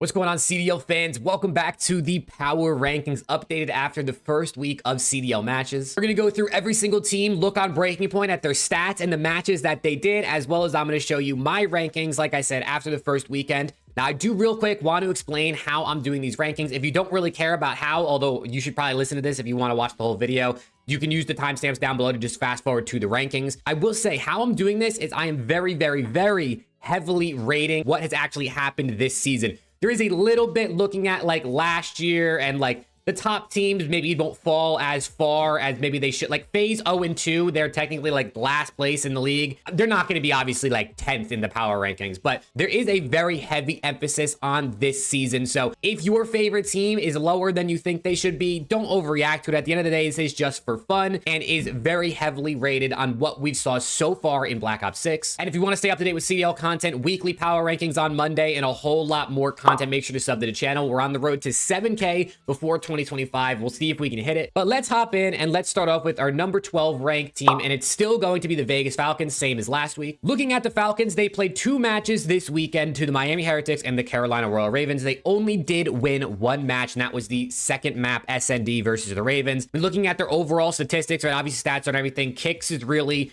What's going on, CDL fans? Welcome back to the power rankings updated after the first week of CDL matches. We're going to go through every single team, look on breaking point at their stats and the matches that they did, as well as I'm going to show you my rankings, like I said, after the first weekend. Now, I do real quick want to explain how I'm doing these rankings. If you don't really care about how, although you should probably listen to this if you want to watch the whole video, you can use the timestamps down below to just fast forward to the rankings. I will say how I'm doing this is I am very heavily rating what has actually happened this season. There is a little bit looking at like last year and like the top teams maybe don't fall as far as maybe they should. Like FAZE 0-2, they're technically like last place in the league. They're not going to be obviously like 10th in the power rankings, but there is a very heavy emphasis on this season. So if your favorite team is lower than you think they should be, don't overreact to it. At the end of the day, this is just for fun and is very heavily rated on what we've saw so far in Black Ops 6. And if you want to stay up to date with CDL content, weekly power rankings on Monday, and a whole lot more content, make sure to sub to the channel. We're on the road to 7K before 2025. We'll see if we can hit it. But let's hop in and let's start off with our number 12 ranked team, and it's still going to be the Vegas Falcons, same as last week. Looking at the Falcons, they played 2 matches this weekend to the Miami Heretics and the Carolina Royal Ravens. They only did win 1 match, and that was the second map, SND versus the Ravens. And looking at their overall statistics, right, obviously stats on everything, Kicks is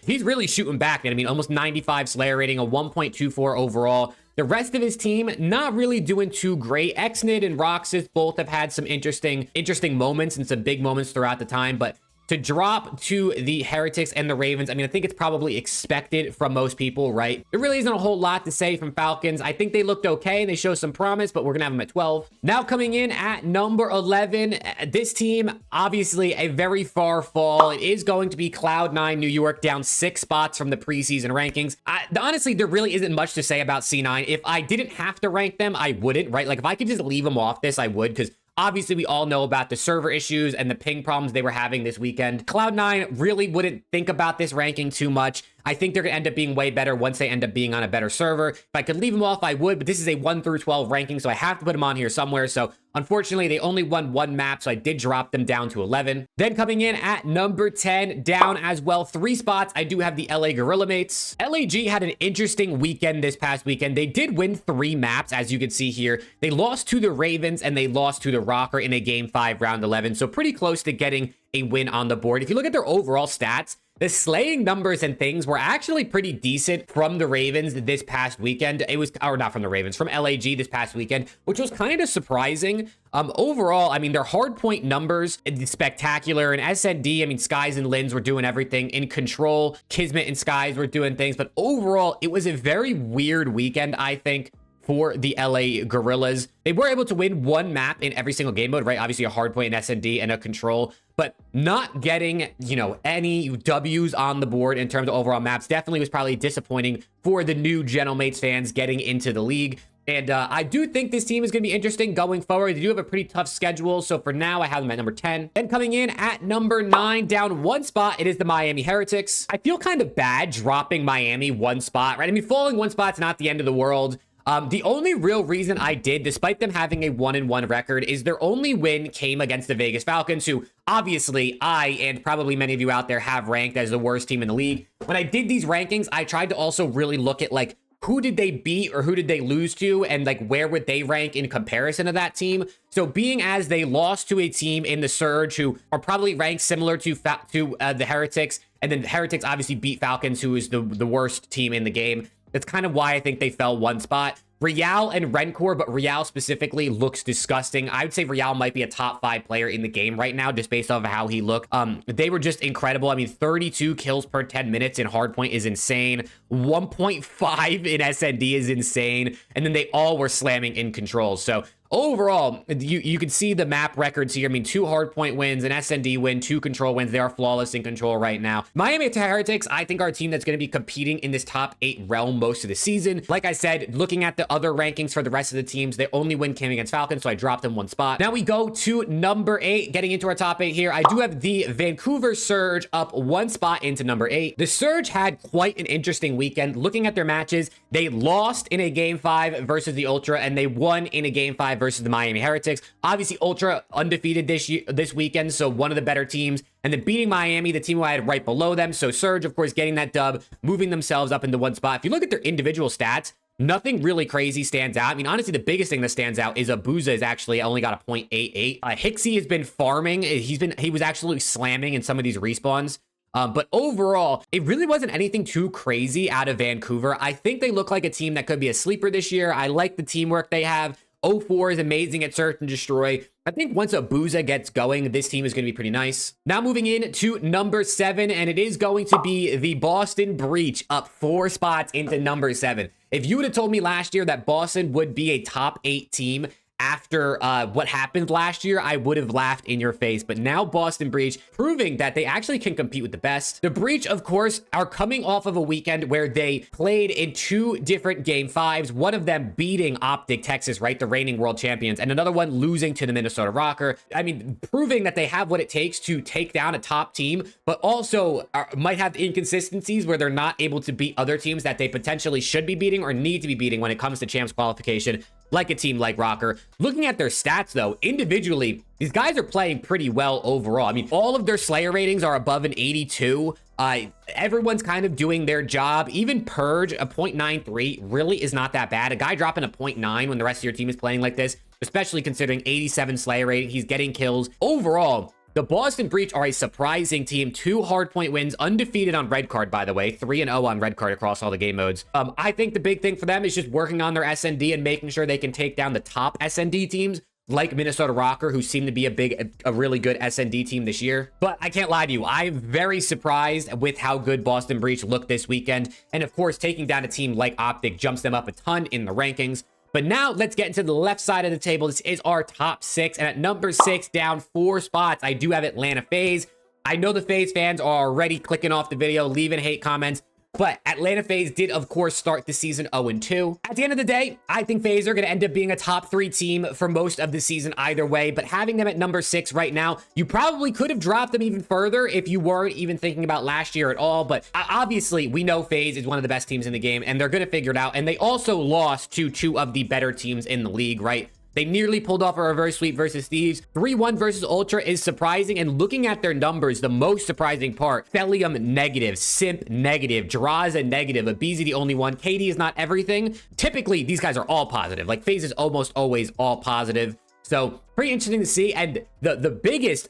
he's really shooting back. I mean, almost 95 Slayer rating, a 1.24 overall. The rest of his team, not really doing too great. Xnid and Roxas both have had some interesting moments and some big moments throughout the time, but to drop to the Heretics and the Ravens, I mean, I think it's probably expected from most people, right? There really isn't a whole lot to say from Falcons. I think they looked okay. They show some promise, but we're going to have them at 12. Now coming in at number 11, this team, obviously a very far fall. It is going to be Cloud9 New York, down 6 spots from the preseason rankings. Honestly, there really isn't much to say about C9. If I didn't have to rank them, I wouldn't, right? Like if I could just leave them off this, I would, because obviously, we all know about the server issues and the ping problems they were having this weekend. Cloud9 really wouldn't think about this ranking too much. I think they're going to end up being way better once they end up being on a better server. If I could leave them off, I would, but this is a 1 through 12 ranking, so I have to put them on here somewhere. So unfortunately, they only won 1 map, so I did drop them down to 11. Then coming in at number 10, down as well 3 spots, I do have the LA Gorilla Mates. LAG had an interesting weekend this past weekend. They did win 3 maps, as you can see here. They lost to the Ravens and they lost to the Rocker in a Game 5 round 11, so pretty close to getting a win on the board. If you look at their overall stats, the slaying numbers and things were actually pretty decent from the Ravens this past weekend. It was, or not from the Ravens, from LAG this past weekend, which was kind of surprising. Overall, I mean, their hardpoint numbers, spectacular. And SND, I mean, Skies and Lins were doing everything in control. Kismet and Skies were doing things. But overall, it was a very weird weekend, I think, for the LA Gorillas. They were able to win 1 map in every single game mode, right? Obviously a hardpoint in SND and a control, but not getting, you know, any W's on the board in terms of overall maps definitely was probably disappointing for the new Gentlemates fans getting into the league. And I do think this team is going to be interesting going forward. They do have a pretty tough schedule. So for now, I have them at number 10. Then coming in at number 9, down 1 spot, it is the Miami Heretics. I feel kind of bad dropping Miami 1 spot, right? I mean, falling 1 spot's not the end of the world. The only real reason I did, despite them having a 1-1 record, is their only win came against the Vegas Falcons, who obviously I and probably many of you out there have ranked as the worst team in the league. When I did these rankings, I tried to also really look at like who did they beat or who did they lose to, and like where would they rank in comparison to that team. So being as they lost to a team in the Surge who are probably ranked similar to the Heretics, and then the Heretics obviously beat Falcons, who is the worst team in the game. That's kind of why I think they fell 1 spot. Real and Rencor, but Real specifically looks disgusting. I would say Real might be a top 5 player in the game right now, just based off of how he looked. They were just incredible. I mean, 32 kills per 10 minutes in hardpoint is insane. 1.5 in SND is insane. And then they all were slamming in controls. So overall, you can see the map records here. I mean, 2 hardpoint wins, an SND win, 2 control wins. They are flawless in control right now. Miami Heretics, I think, are a team that's going to be competing in this top 8 realm most of the season. Like I said, looking at the other rankings for the rest of the teams, they only win came against Falcons, so I dropped them 1 spot. Now we go to number 8. Getting into our top 8 here, I do have the Vancouver Surge up 1 spot into number 8. The Surge had quite an interesting weekend. Looking at their matches, they lost in a Game 5 versus the Ultra, and they won in a Game 5 versus the Miami Heretics. Obviously, Ultra undefeated this weekend, so one of the better teams. And then beating Miami, the team who I had right below them. So Surge, of course, getting that dub, moving themselves up into 1 spot. If you look at their individual stats, Nothing really crazy stands out. I mean, honestly, the biggest thing that stands out is Abuza is actually only got a 0.88. Hixie has been farming. He was actually slamming in some of these respawns. But overall, it really wasn't anything too crazy out of Vancouver. I think they look like a team that could be a sleeper this year. I like the teamwork they have. 04 is amazing at search and destroy. I think once Abuza gets going, this team is going to be pretty nice. Now moving in to number 7, and it is going to be the Boston Breach, up 4 spots into number 7. If you would have told me last year that Boston would be a top 8 team after what happened last year, I would have laughed in your face. But now Boston Breach proving that they actually can compete with the best. The Breach, of course, are coming off of a weekend where they played in 2 different game 5s, one of them beating OPTIC Texas, right, the reigning world champions, and another one losing to the Minnesota Rocker. I mean, proving that they have what it takes to take down a top team, but also might have inconsistencies where they're not able to beat other teams that they potentially should be beating or need to be beating when it comes to champs qualification, like a team like Rocker. Looking at their stats, though, individually, these guys are playing pretty well overall. I mean, all of their Slayer ratings are above an 82. Everyone's kind of doing their job. Even Purge, a 0.93, really is not that bad. A guy dropping a 0.9 when the rest of your team is playing like this, especially considering 87 Slayer rating, he's getting kills. Overall, the Boston Breach are a surprising team. 2 hardpoint wins, undefeated on red card, by the way. 3-0 on red card across all the game modes. I think the big thing for them is just working on their SND and making sure they can take down the top SND teams like Minnesota Rocker, who seem to be a really good SND team this year. But I can't lie to you, I'm very surprised with how good Boston Breach looked this weekend. And of course, taking down a team like OPTIC jumps them up a ton in the rankings. But now let's get into the left side of the table. This is our top 6. And at number 6, down 4 spots, I do have Atlanta FaZe. I know the FaZe fans are already clicking off the video, leaving hate comments. But Atlanta FaZe did, of course, start the season 0-2. At the end of the day, I think FaZe are going to end up being a top 3 team for most of the season either way. But having them at number 6 right now, you probably could have dropped them even further if you weren't even thinking about last year at all. But obviously, we know FaZe is one of the best teams in the game, and they're going to figure it out. And they also lost to 2 of the better teams in the league, right? They nearly pulled off a reverse sweep versus Thieves. 3-1 versus Ultra is surprising. And looking at their numbers, the most surprising part, Thelium negative, Simp negative, Jiraza negative, Abizi the only one, KD is not everything. Typically, these guys are all positive. Like, FaZe is almost always all positive. So pretty interesting to see. And the biggest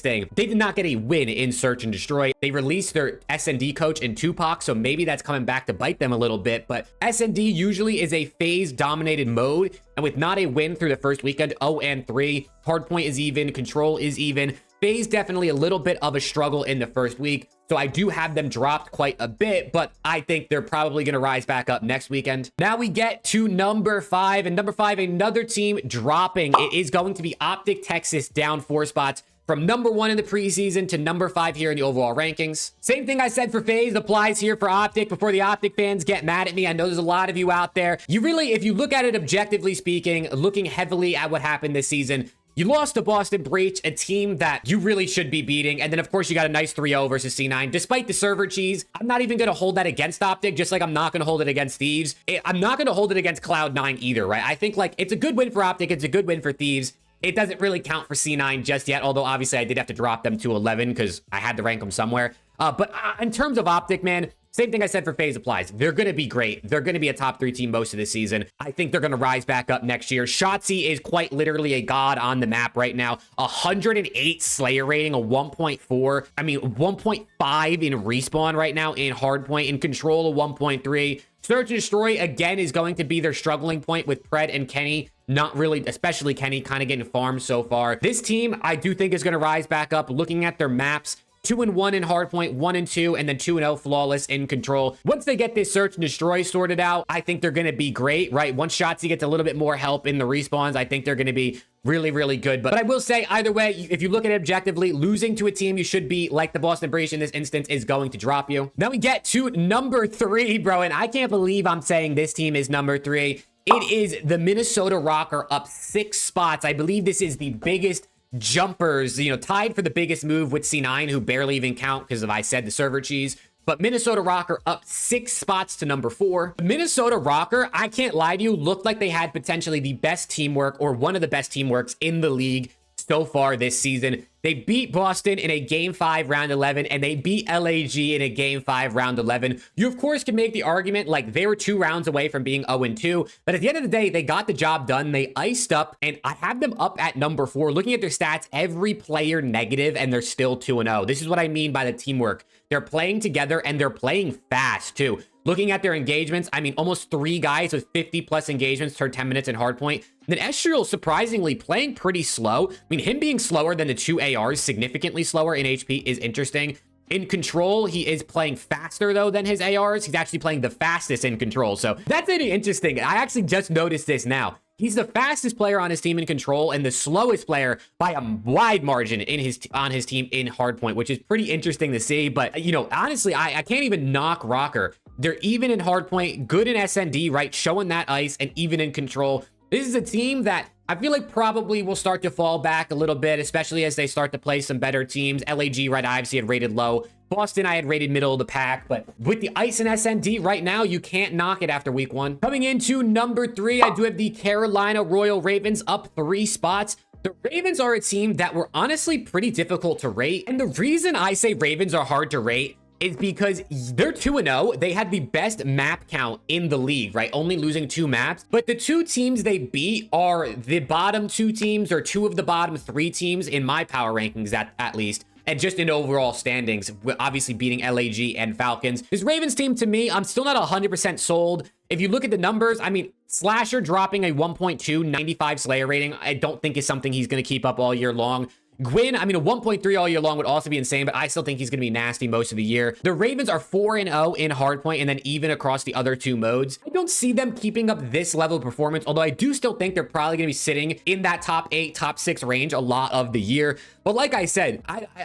thing, they did not get a win in Search and Destroy. They released their SND coach in Tupac, so maybe that's coming back to bite them a little bit. But SND usually is a FaZe dominated mode, and with not a win through the first weekend, 0-3, hardpoint is even, control is even. FaZe definitely a little bit of a struggle in the first week. So I do have them dropped quite a bit, but I think they're probably going to rise back up next weekend. Now we get to number 5, and number 5, another team dropping. It is going to be OPTIC Texas, down 4 spots from number 1 in the preseason to number 5 here in the overall rankings. Same thing I said for FaZe applies here for OPTIC before the OPTIC fans get mad at me. I know there's a lot of you out there. You really, if you look at it objectively speaking, looking heavily at what happened this season, you lost to Boston Breach, a team that you really should be beating. And then, of course, you got a nice 3-0 versus C9. Despite the server cheese, I'm not even going to hold that against OPTIC, just like I'm not going to hold it against Thieves. I'm not going to hold it against Cloud9 either, right? I think, like, it's a good win for OPTIC. It's a good win for Thieves. It doesn't really count for C9 just yet, although obviously I did have to drop them to 11 because I had to rank them somewhere. But in terms of OPTIC, man, same thing I said for FaZe applies. They're going to be great. They're going to be a top 3 team most of the season. I think they're going to rise back up next year. Shotzi is quite literally a god on the map right now. 108 Slayer rating, a 1.4. I mean, 1.5 in respawn right now in hardpoint. In control, a 1.3. Search and Destroy, again, is going to be their struggling point with Pred and Kenny. Not really, especially Kenny, kind of getting farmed so far. This team, I do think, is going to rise back up. Looking at their maps, 2-1 in hardpoint, 1-2, and then 2-0 flawless in control. Once they get this Search and Destroy sorted out, I think they're going to be great, right? Once Shotzi gets a little bit more help in the respawns, I think they're going to be really, really good. But I will say, either way, if you look at it objectively, losing to a team you should be like the Boston Breach in this instance is going to drop you. Now we get to number 3, bro, and I can't believe I'm saying this team is number 3. It is the Minnesota Rocker, up 6 spots. I believe this is the biggest jumpers, you know, tied for the biggest move with C9, who barely even count because of, I said, the server cheese. But Minnesota Rocker up 6 spots to number 4. Minnesota Rocker, I can't lie to you, looked like they had potentially the best teamwork or one of the best teamworks in the league so far this season. They beat Boston in a Game 5 Round 11, and they beat LAG in a Game 5 Round 11. You, of course, can make the argument like they were 2 rounds away from being 0-2, but at the end of the day, they got the job done. They iced up, and I have them up at number 4. Looking at their stats, every player negative, and they're still 2-0. This is what I mean by the teamwork. They're playing together, and they're playing fast, too. Looking at their engagements, I mean, almost 3 guys with 50+ engagements per 10 minutes in hardpoint. Then Ezreal, surprisingly, playing pretty slow. I mean, him being slower than the 2 ARs, significantly slower in HP, is interesting. In control, he is playing faster, though, than his ARs. He's actually playing the fastest in control. So that's really interesting. I actually just noticed this now. He's the fastest player on his team in control and the slowest player by a wide margin on his team in hardpoint, which is pretty interesting to see. But, you know, honestly, I can't even knock Rocker. They're even in hardpoint, good in SND, right? Showing that ice, and even in control. This is a team that I feel like probably will start to fall back a little bit, especially as they start to play some better teams. LAG, right, I obviously had rated low. Boston, I had rated middle of the pack, but with the ice and SND right now, you can't knock it after week 1. Coming into number 3, I do have the Carolina Royal Ravens up 3 spots. The Ravens are a team that were honestly pretty difficult to rate. And the reason I say Ravens are hard to rate is because they're 2-0. They had the best map count in the league, right? Only losing 2 maps. But the 2 teams they beat are the bottom 2 teams, or 2 of the bottom 3 teams in my power rankings at least. And just in overall standings, obviously beating LAG and Falcons. This Ravens team, to me, I'm still not 100% sold. If you look at the numbers, I mean, Slasher dropping a 1.2, 95 Slayer rating, I don't think is something he's going to keep up all year long. Gwyn, I mean, a 1.3 all year long would also be insane, but I still think he's going to be nasty most of the year. The Ravens are 4-0 in hardpoint, and then even across the other 2 modes. I don't see them keeping up this level of performance, although I do still think they're probably going to be sitting in that top 8, top 6 range a lot of the year. But like I said,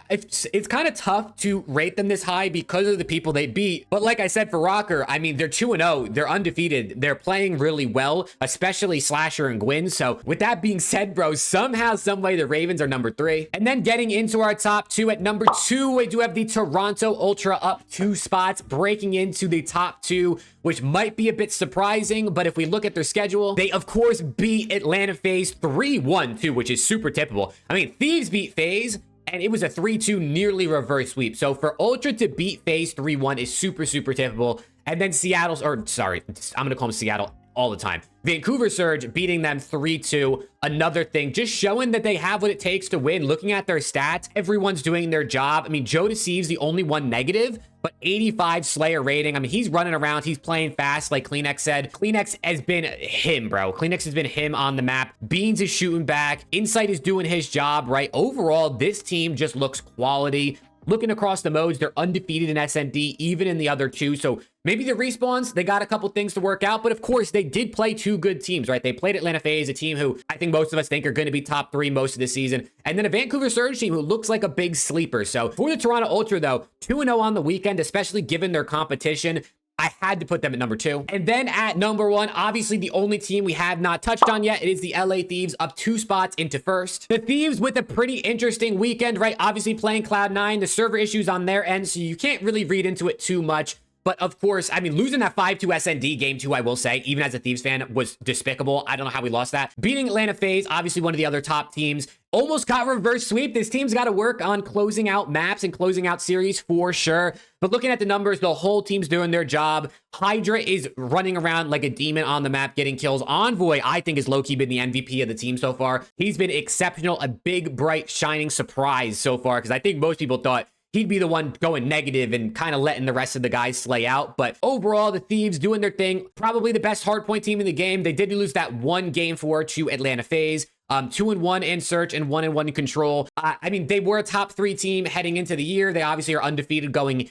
it's kind of tough to rate them this high because of the people they beat. But like I said, for Rocker, I mean, they're 2-0. They're undefeated. They're playing really well, especially Slasher and Gwyn. So with that being said, bro, somehow, some way, the Ravens are number 3. And then getting into our top 2, at number 2, we do have the Toronto Ultra up 2 spots, breaking into the top 2, which might be a bit surprising. But if we look at their schedule, they, of course, beat Atlanta FaZe 3-1, too, which is super typical. I mean, Thieves beat FaZe, and it was a 3-2 nearly reverse sweep. So for Ultra to beat FaZe 3-1 is super, super typical. And then Seattle's, or sorry, I'm going to call them Seattle all the time. Vancouver Surge beating them 3-2. Another thing, just showing that they have what it takes to win. Looking at their stats, everyone's doing their job. I mean, Joe Deceive's the only one negative, but 85 Slayer rating. I mean, he's running around. He's playing fast, like Kleenex said. Kleenex has been him, bro. Kleenex has been him on the map. Beans is shooting back. Insight is doing his job, right? Overall, this team just looks quality. Looking across the modes, they're undefeated in SND, even in the other 2. So maybe the respawns, they got a couple things to work out. But of course, they did play 2 good teams, right? They played Atlanta FaZe, a team who I think most of us think are going to be top 3 most of the season. And then a Vancouver Surge team who looks like a big sleeper. So for the Toronto Ultra, though, 2-0 on the weekend, especially given their competition, I had to put them at number 2. And then at number 1, obviously the only team we have not touched on yet, it is the LA Thieves, up 2 spots into first. The Thieves with a pretty interesting weekend, right? Obviously playing Cloud9, the server issues on their end, so you can't really read into it too much. But of course, I mean, losing that 5-2 SND game 2, I will say, even as a Thieves fan, was despicable. I don't know how we lost that. Beating Atlanta FaZe, obviously one of the other top teams. Almost got reverse sweep. This team's got to work on closing out maps and closing out series for sure. But looking at the numbers, the whole team's doing their job. Hydra is running around like a demon on the map, getting kills. Envoy, I think, has low-key been the MVP of the team so far. He's been exceptional, a big, bright, shining surprise so far, because I think most people thought he'd be the one going negative and kind of letting the rest of the guys slay out. But overall, the Thieves doing their thing. Probably the best hardpoint team in the game. They did lose that 1 game 4 to Atlanta FaZe. 2-1 in search and 1-1 in control. I mean, they were a top 3 team heading into the year. They obviously are undefeated going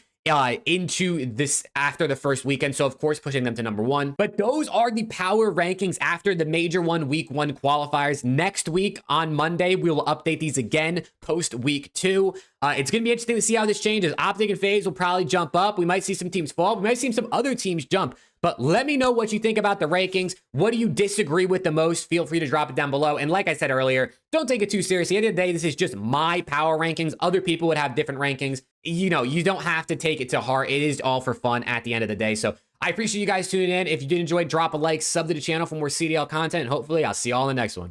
into this after the first weekend, so of course pushing them to number 1. But those are the power rankings after the major week 1 qualifiers. Next week on Monday, we will update these again post week 2. It's gonna be interesting to see how this changes. Optic and FaZe will probably jump up. We might see some teams fall. We might see some other teams jump. But let me know what you think about the rankings. What do you disagree with the most? Feel free to drop it down below. And like I said earlier, don't take it too seriously. At the end of the day, this is just my power rankings. Other people would have different rankings. You know, you don't have to take it to heart. It is all for fun at the end of the day. So I appreciate you guys tuning in. If you did enjoy, drop a like, sub to the channel for more CDL content, and hopefully I'll see you all in the next one.